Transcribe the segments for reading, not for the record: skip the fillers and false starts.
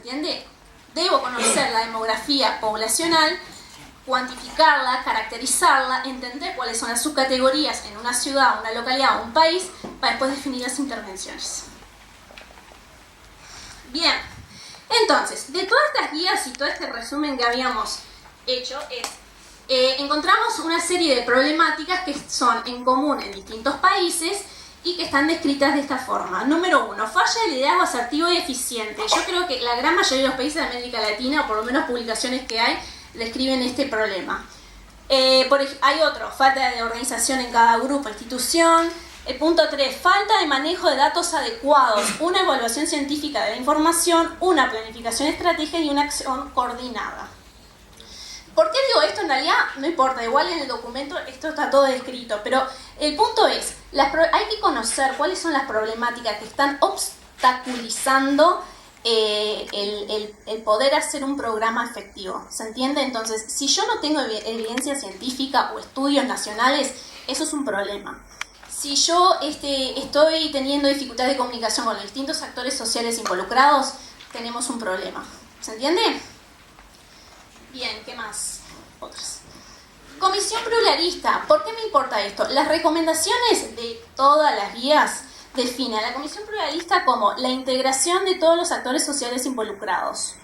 entiende? Debo conocer la demografía poblacional, cuantificarla, caracterizarla, entender cuáles son las subcategorías en una ciudad, una localidad o un país, para después definir las intervenciones. Bien, entonces, de todas estas guías y todo este resumen que habíamos hecho, encontramos una serie de problemáticas que son en común en distintos países y que están descritas de esta forma. Número 1, falla de liderazgo asertivo y eficiente. Yo creo que la gran mayoría de los países de América Latina, o por lo menos publicaciones que hay, describen este problema. Hay otro, falta de organización en cada grupo, institución. El punto 3, falta de manejo de datos adecuados, una evaluación científica de la información, una planificación estratégica y una acción coordinada. ¿Por qué digo esto? En realidad no importa, igual en el documento esto está todo descrito, pero el punto es, hay que conocer cuáles son las problemáticas que están obstaculizando el poder hacer un programa efectivo. ¿Se entiende? Entonces, si yo no tengo evidencia científica o estudios nacionales, eso es un problema. Si yo estoy teniendo dificultad de comunicación con los distintos actores sociales involucrados, tenemos un problema. ¿Se entiende? Bien, ¿qué más? Otras. Comisión pluralista. ¿Por qué me importa esto? Las recomendaciones de todas las guías definen a la comisión pluralista como la integración de todos los actores sociales involucrados.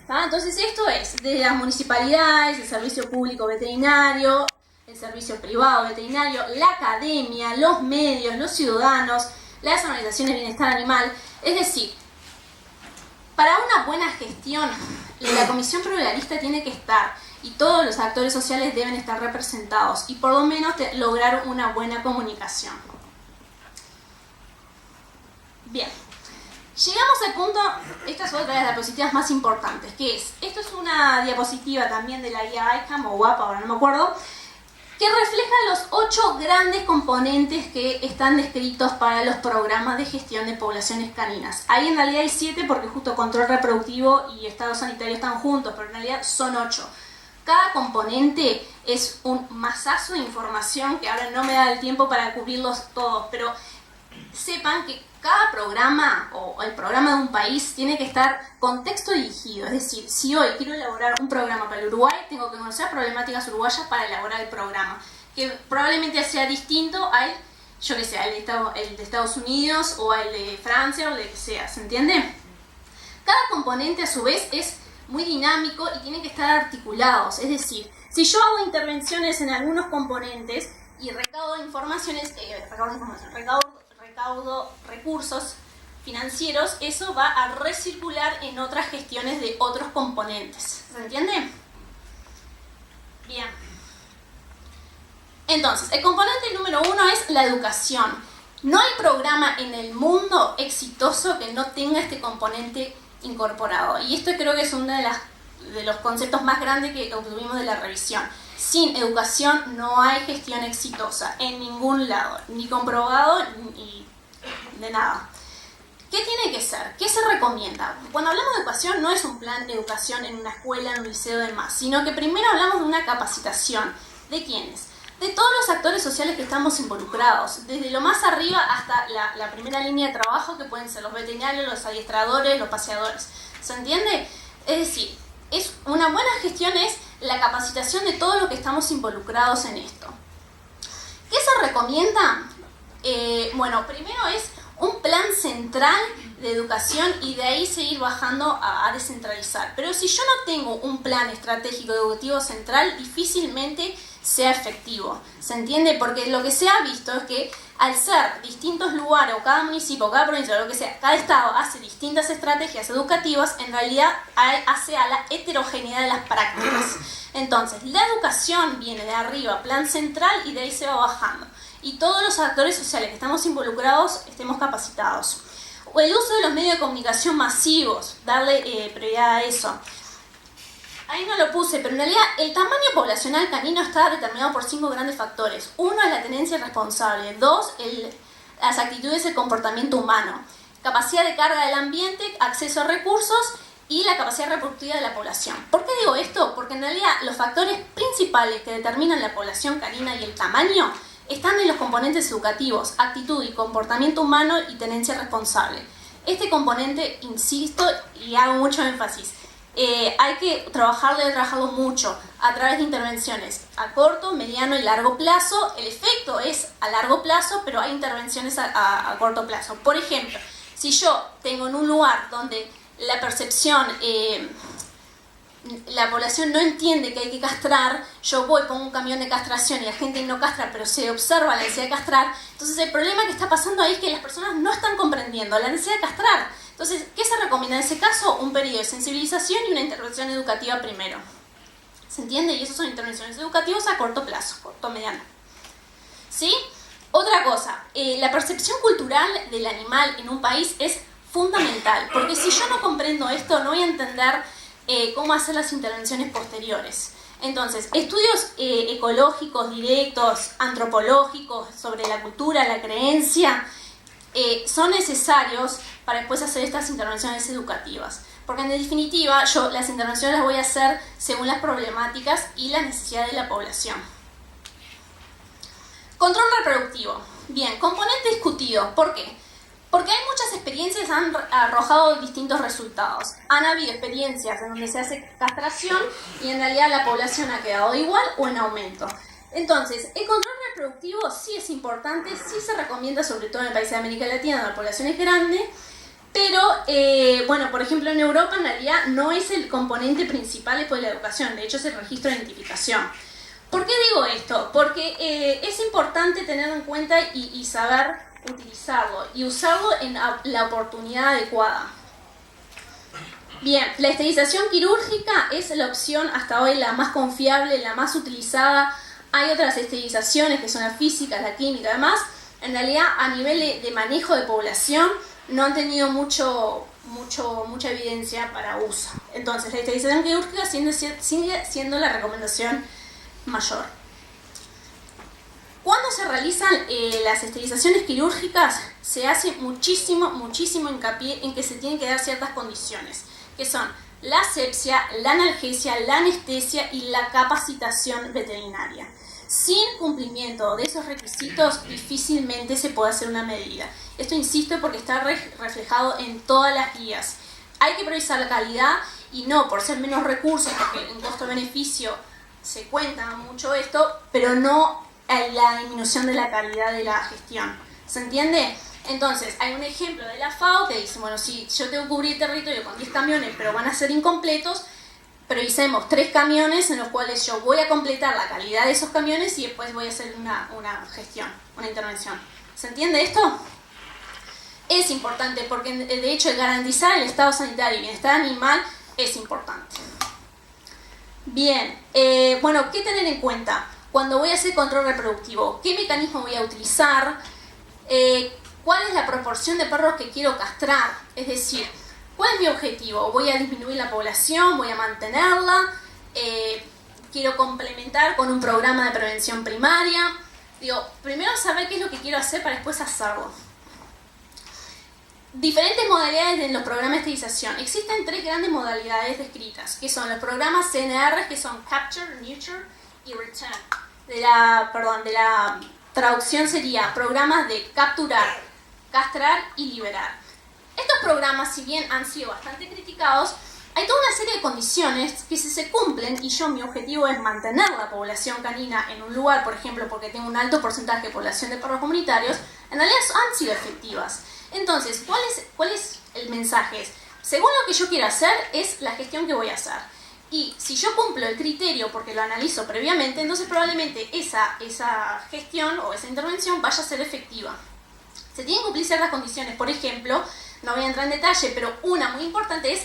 Entonces esto es desde las municipalidades, el servicio público veterinario, el servicio privado veterinario, la academia, los medios, los ciudadanos, las organizaciones de bienestar animal. Es decir, para una buena gestión, la comisión pluralista tiene que estar y todos los actores sociales deben estar representados y por lo menos lograr una buena comunicación. Bien, llegamos al punto, esta es otra de las diapositivas más importantes, que es, esto es una diapositiva también de la guía ICAM o WAP, ahora no me acuerdo, que refleja los 8 grandes componentes que están descritos para los programas de gestión de poblaciones caninas. Ahí en realidad hay 7 porque justo control reproductivo y estado sanitario están juntos, pero en realidad son 8. Cada componente es un masazo de información que ahora no me da el tiempo para cubrirlos todos, pero sepan que cada programa o el programa de un país tiene que estar contexto dirigido. Es decir, si hoy quiero elaborar un programa para el Uruguay, tengo que conocer problemáticas uruguayas para elaborar el programa, que probablemente sea distinto al, yo que sé, el de Estados Unidos o al de Francia o el que sea, ¿se entiende? Cada componente a su vez es muy dinámico y tienen que estar articulados. Es decir, si yo hago intervenciones en algunos componentes y recaudo informaciones, recaudo recursos financieros, eso va a recircular en otras gestiones de otros componentes. ¿Se entiende? Bien. Entonces, el componente número 1 es la educación. No hay programa en el mundo exitoso que no tenga este componente incorporado. Y esto creo que es uno de los conceptos más grandes que obtuvimos de la revisión. Sin educación no hay gestión exitosa en ningún lado, ni comprobado ni de nada. ¿Qué tiene que ser? ¿Qué se recomienda? Cuando hablamos de educación no es un plan de educación en una escuela, en un liceo y demás, sino que primero hablamos de una capacitación. ¿De quiénes? De todos los actores sociales que estamos involucrados, desde lo más arriba hasta la primera línea de trabajo, que pueden ser los veterinarios, los adiestradores, los paseadores. ¿Se entiende? Es decir, una buena gestión es la capacitación de todos los que estamos involucrados en esto. ¿Qué se recomienda? Bueno, primero es un plan central de educación y de ahí seguir bajando a descentralizar. Pero si yo no tengo un plan estratégico educativo central, difícilmente sea efectivo. ¿Se entiende? Porque lo que se ha visto es que al ser distintos lugares, o cada municipio, o cada provincia, o lo que sea, cada estado hace distintas estrategias educativas, en realidad hace a la heterogeneidad de las prácticas. Entonces, la educación viene de arriba, plan central, y de ahí se va bajando. Y todos los actores sociales que estamos involucrados estemos capacitados. O el uso de los medios de comunicación masivos, darle prioridad a eso. Ahí no lo puse, pero en realidad el tamaño poblacional canino está determinado por 5 grandes factores. 1 es la tenencia responsable. 2, las actitudes y el comportamiento humano. Capacidad de carga del ambiente, acceso a recursos y la capacidad reproductiva de la población. ¿Por qué digo esto? Porque en realidad los factores principales que determinan la población canina y el tamaño están en los componentes educativos, actitud y comportamiento humano y tenencia responsable. este componente, insisto, y hago mucho énfasis, hay que trabajarlo mucho a través de intervenciones a corto, mediano y largo plazo. El efecto es a largo plazo, pero hay intervenciones a corto plazo. Por ejemplo, si yo tengo en un lugar donde la percepción, la población no entiende que hay que castrar, yo voy, pongo un camión de castración y la gente no castra, pero se observa la necesidad de castrar, entonces el problema que está pasando ahí es que las personas no están comprendiendo la necesidad de castrar. Entonces, ¿qué se recomienda en ese caso? Un periodo de sensibilización y una intervención educativa primero. ¿Se entiende? Y esas son intervenciones educativas a corto plazo, corto mediano. ¿Sí? Otra cosa, la percepción cultural del animal en un país es fundamental, porque si yo no comprendo esto, no voy a entender cómo hacer las intervenciones posteriores. Entonces, estudios ecológicos directos, antropológicos, sobre la cultura, la creencia, son necesarios para después hacer estas intervenciones educativas. Porque en definitiva, yo las intervenciones las voy a hacer según las problemáticas y las necesidades de la población. Control reproductivo. Bien, componente discutido. ¿Por qué? Porque hay muchas experiencias que han arrojado distintos resultados. Han habido experiencias en donde se hace castración y en realidad la población ha quedado igual o en aumento. Entonces, el control reproductivo sí es importante, sí se recomienda, sobre todo en el país de América Latina, donde la población es grande, pero, bueno, por ejemplo, en Europa en realidad no es el componente principal después de la educación, de hecho es el registro de identificación. ¿Por qué digo esto? Porque es importante tenerlo en cuenta y saber utilizarlo, y usarlo en la oportunidad adecuada. Bien, la esterilización quirúrgica es la opción hasta hoy la más confiable, la más utilizada. Hay otras esterilizaciones que son la física, la química, además, en realidad a nivel de manejo de población no han tenido mucha evidencia para uso. Entonces, la esterilización quirúrgica sigue siendo la recomendación mayor. Cuando se realizan las esterilizaciones quirúrgicas, se hace muchísimo hincapié en que se tienen que dar ciertas condiciones, que son la asepsia, la analgesia, la anestesia y la capacitación veterinaria. Sin cumplimiento de esos requisitos, difícilmente se puede hacer una medida. Esto insisto porque está reflejado en todas las guías. Hay que priorizar la calidad y no por ser menos recursos, porque en costo-beneficio se cuenta mucho esto, pero no la disminución de la calidad de la gestión. ¿Se entiende? Entonces, hay un ejemplo de la FAO que dice, bueno, si yo tengo que cubrir el territorio con 10 camiones, pero van a ser incompletos, priorizemos 3 camiones en los cuales yo voy a completar la calidad de esos camiones y después voy a hacer una gestión, una intervención. ¿Se entiende esto? Es importante porque, de hecho, garantizar el estado sanitario y bienestar animal es importante. Bien, bueno, ¿qué tener en cuenta cuando voy a hacer control reproductivo? ¿Qué mecanismo voy a utilizar? ¿Cuál es la proporción de perros que quiero castrar? Es decir, ¿cuál es mi objetivo? ¿Voy a disminuir la población? ¿Voy a mantenerla? ¿Quiero complementar con un programa de prevención primaria? Digo, primero saber qué es lo que quiero hacer para después hacerlo. Diferentes modalidades en los programas de esterilización. Existen 3 grandes modalidades descritas, que son los programas CNR, que son Capture, Nurture y Return. De la traducción sería programas de capturar, castrar y liberar. Estos programas, si bien han sido bastante criticados, hay toda una serie de condiciones que si se cumplen, y mi objetivo es mantener la población canina en un lugar, por ejemplo, porque tengo un alto porcentaje de población de perros comunitarios, en realidad han sido efectivas. Entonces, ¿cuál es el mensaje? Según lo que yo quiero hacer, es la gestión que voy a hacer. Y si yo cumplo el criterio porque lo analizo previamente, entonces probablemente esa gestión o esa intervención vaya a ser efectiva. Se tienen que cumplir ciertas condiciones. Por ejemplo, no voy a entrar en detalle, pero una muy importante es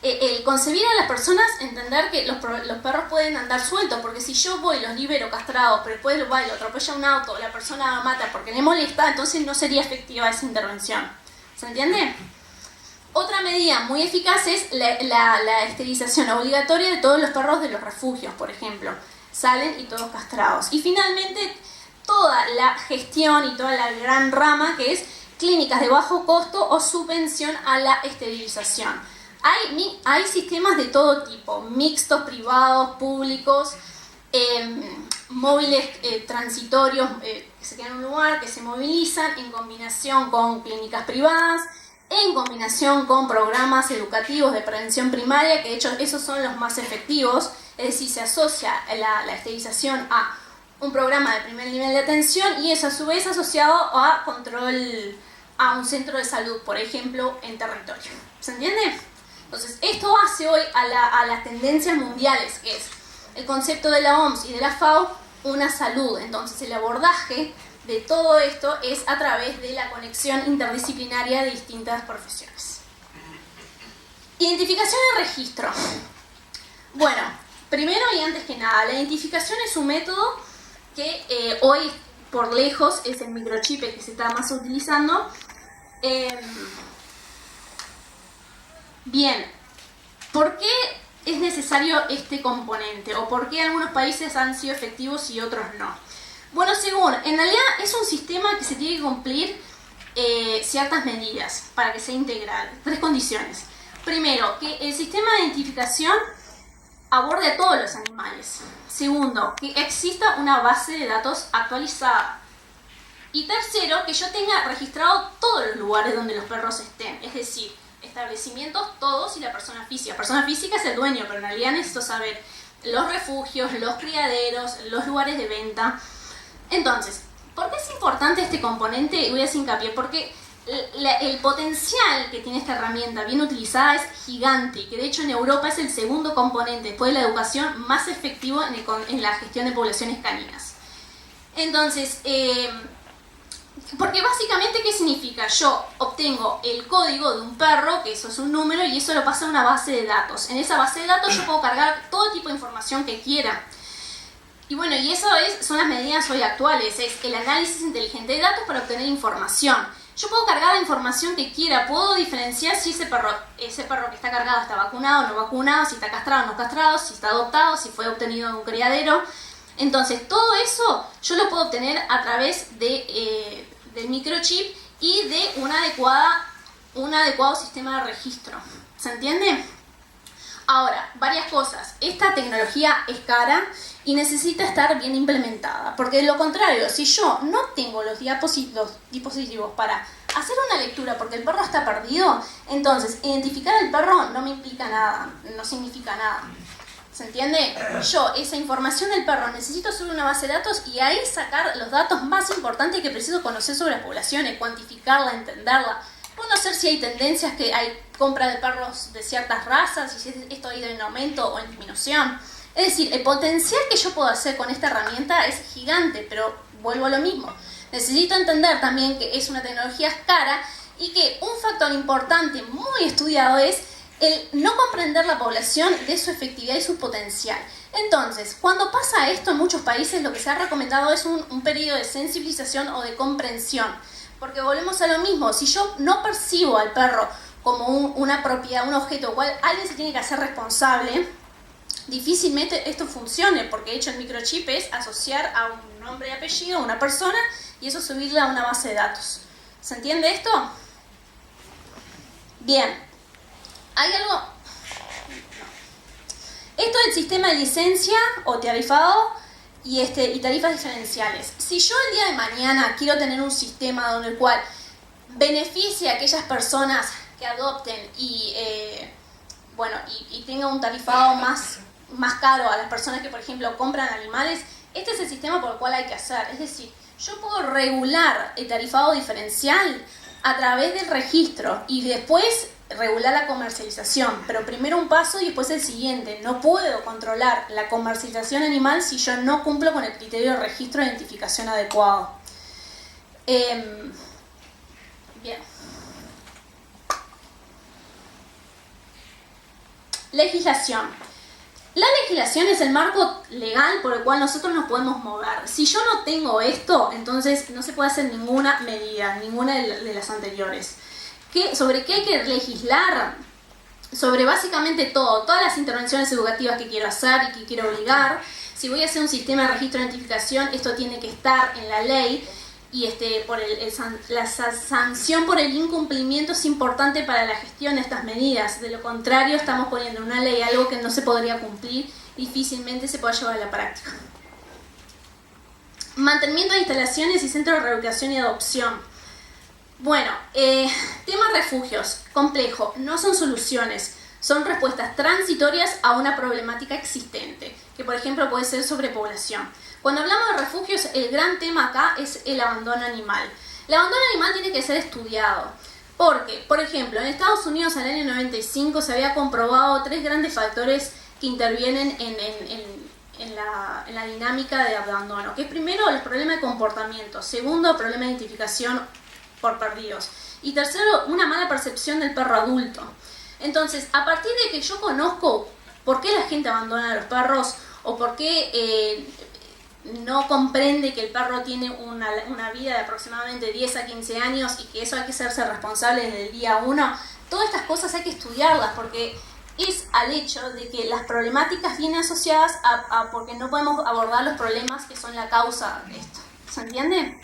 el concebir a las personas, entender que los perros pueden andar sueltos, porque si yo voy y los libero castrados, pero después lo atropella un auto, la persona mata porque le molesta, entonces no sería efectiva esa intervención. ¿Se entiende? Otra medida muy eficaz es la esterilización obligatoria de todos los perros de los refugios, por ejemplo. Salen y todos castrados. Y finalmente, toda la gestión y toda la gran rama que es clínicas de bajo costo o subvención a la esterilización. Hay sistemas de todo tipo, mixtos, privados, públicos, móviles transitorios que se quedan en un lugar, que se movilizan en combinación con clínicas privadas, en combinación con programas educativos de prevención primaria, que de hecho esos son los más efectivos, es decir, se asocia la esterilización a un programa de primer nivel de atención y es a su vez asociado a control a un centro de salud, por ejemplo, en territorio. ¿Se entiende? Entonces, esto hace hoy a las tendencias mundiales, que es el concepto de la OMS y de la FAO, una salud. Entonces, el abordaje de todo esto es a través de la conexión interdisciplinaria de distintas profesiones. Identificación y registro. Bueno, primero y antes que nada, la identificación es un método que hoy por lejos es el microchip que se está más utilizando. Bien, ¿por qué es necesario este componente? ¿O por qué algunos países han sido efectivos y otros no? Bueno, en realidad es un sistema que se tiene que cumplir ciertas medidas para que sea integral. 3 condiciones. Primero, que el sistema de identificación aborde a todos los animales. Segundo, que exista una base de datos actualizada. Y tercero, que yo tenga registrado todos los lugares donde los perros estén. Es decir, establecimientos todos y la persona física. La persona física es el dueño, pero en realidad necesito saber los refugios, los criaderos, los lugares de venta. Entonces, ¿por qué es importante este componente? Voy a hacer hincapié, porque el potencial que tiene esta herramienta bien utilizada es gigante, que de hecho en Europa es el segundo componente, después de la educación, más efectivo en la gestión de poblaciones caninas. Entonces, porque básicamente, ¿qué significa? Yo obtengo el código de un perro, que eso es un número, y eso lo pasa a una base de datos. En esa base de datos yo puedo cargar todo tipo de información que quiera. Y bueno, y eso son las medidas hoy actuales, es el análisis inteligente de datos para obtener información. Yo puedo cargar la información que quiera, puedo diferenciar si ese perro que está cargado está vacunado o no vacunado, si está castrado o no castrado, si está adoptado, si fue obtenido en un criadero. Entonces, todo eso yo lo puedo obtener a través del microchip y de un adecuado sistema de registro. ¿Se entiende? Ahora, varias cosas. Esta tecnología es cara y necesita estar bien implementada, porque de lo contrario, si yo no tengo los dispositivos para hacer una lectura porque el perro está perdido, entonces identificar al perro no me implica nada, no significa nada. ¿Se entiende? Yo esa información del perro necesito subir una base de datos y ahí sacar los datos más importantes que preciso conocer sobre las poblaciones, cuantificarla, entenderla, conocer si hay tendencias, que hay compra de perros de ciertas razas y si esto ha ido en aumento o en disminución. Es decir, el potencial que yo puedo hacer con esta herramienta es gigante, pero vuelvo a lo mismo. Necesito entender también que es una tecnología cara y que un factor importante, muy estudiado, es el no comprender la población de su efectividad y su potencial. Entonces, cuando pasa esto en muchos países, lo que se ha recomendado es un periodo de sensibilización o de comprensión. Porque volvemos a lo mismo, si yo no percibo al perro como una propiedad, un objeto, cual alguien se tiene que hacer responsable, difícilmente esto funcione, porque de hecho el microchip es asociar a un nombre y apellido, a una persona, y eso subirle a una base de datos. ¿Se entiende esto? Bien. ¿Hay algo? No. Esto del sistema de licencia o tarifado y tarifas diferenciales. Si yo el día de mañana quiero tener un sistema donde el cual beneficie a aquellas personas que adopten y tenga un tarifado más caro a las personas que, por ejemplo, compran animales, este es el sistema por el cual hay que hacer. Es decir, yo puedo regular el tarifado diferencial a través del registro y después regular la comercialización, pero primero un paso y después el siguiente. No puedo controlar la comercialización animal si yo no cumplo con el criterio de registro e identificación adecuado. Bien. Legislación. La legislación es el marco legal por el cual nosotros nos podemos mover. Si yo no tengo esto, entonces no se puede hacer ninguna medida, ninguna de las anteriores. ¿Sobre qué hay que legislar? Sobre básicamente todas las intervenciones educativas que quiero hacer y que quiero obligar. Si voy a hacer un sistema de registro de identificación, esto tiene que estar en la ley y la sanción por el incumplimiento es importante para la gestión de estas medidas. De lo contrario, estamos poniendo en una ley algo que no se podría cumplir, difícilmente se pueda llevar a la práctica. Mantenimiento de instalaciones y centros de reubicación y adopción. Bueno, tema refugios, complejo, no son soluciones, son respuestas transitorias a una problemática existente, que por ejemplo puede ser sobrepoblación. Cuando hablamos de refugios, el gran tema acá es el abandono animal. El abandono animal tiene que ser estudiado, porque, por ejemplo, en Estados Unidos en el año 95 se había comprobado 3 grandes factores que intervienen en la dinámica de abandono, que es primero el problema de comportamiento, segundo el problema de identificación por perdidos y tercero una mala percepción del perro adulto. Entonces, a partir de que yo conozco por qué la gente abandona a los perros o por qué no comprende que el perro tiene una vida de aproximadamente 10 a 15 años y que eso hay que hacerse responsable desde el día 1, todas estas cosas hay que estudiarlas porque es al hecho de que las problemáticas vienen asociadas a porque no podemos abordar los problemas que son la causa de esto. ¿Se entiende?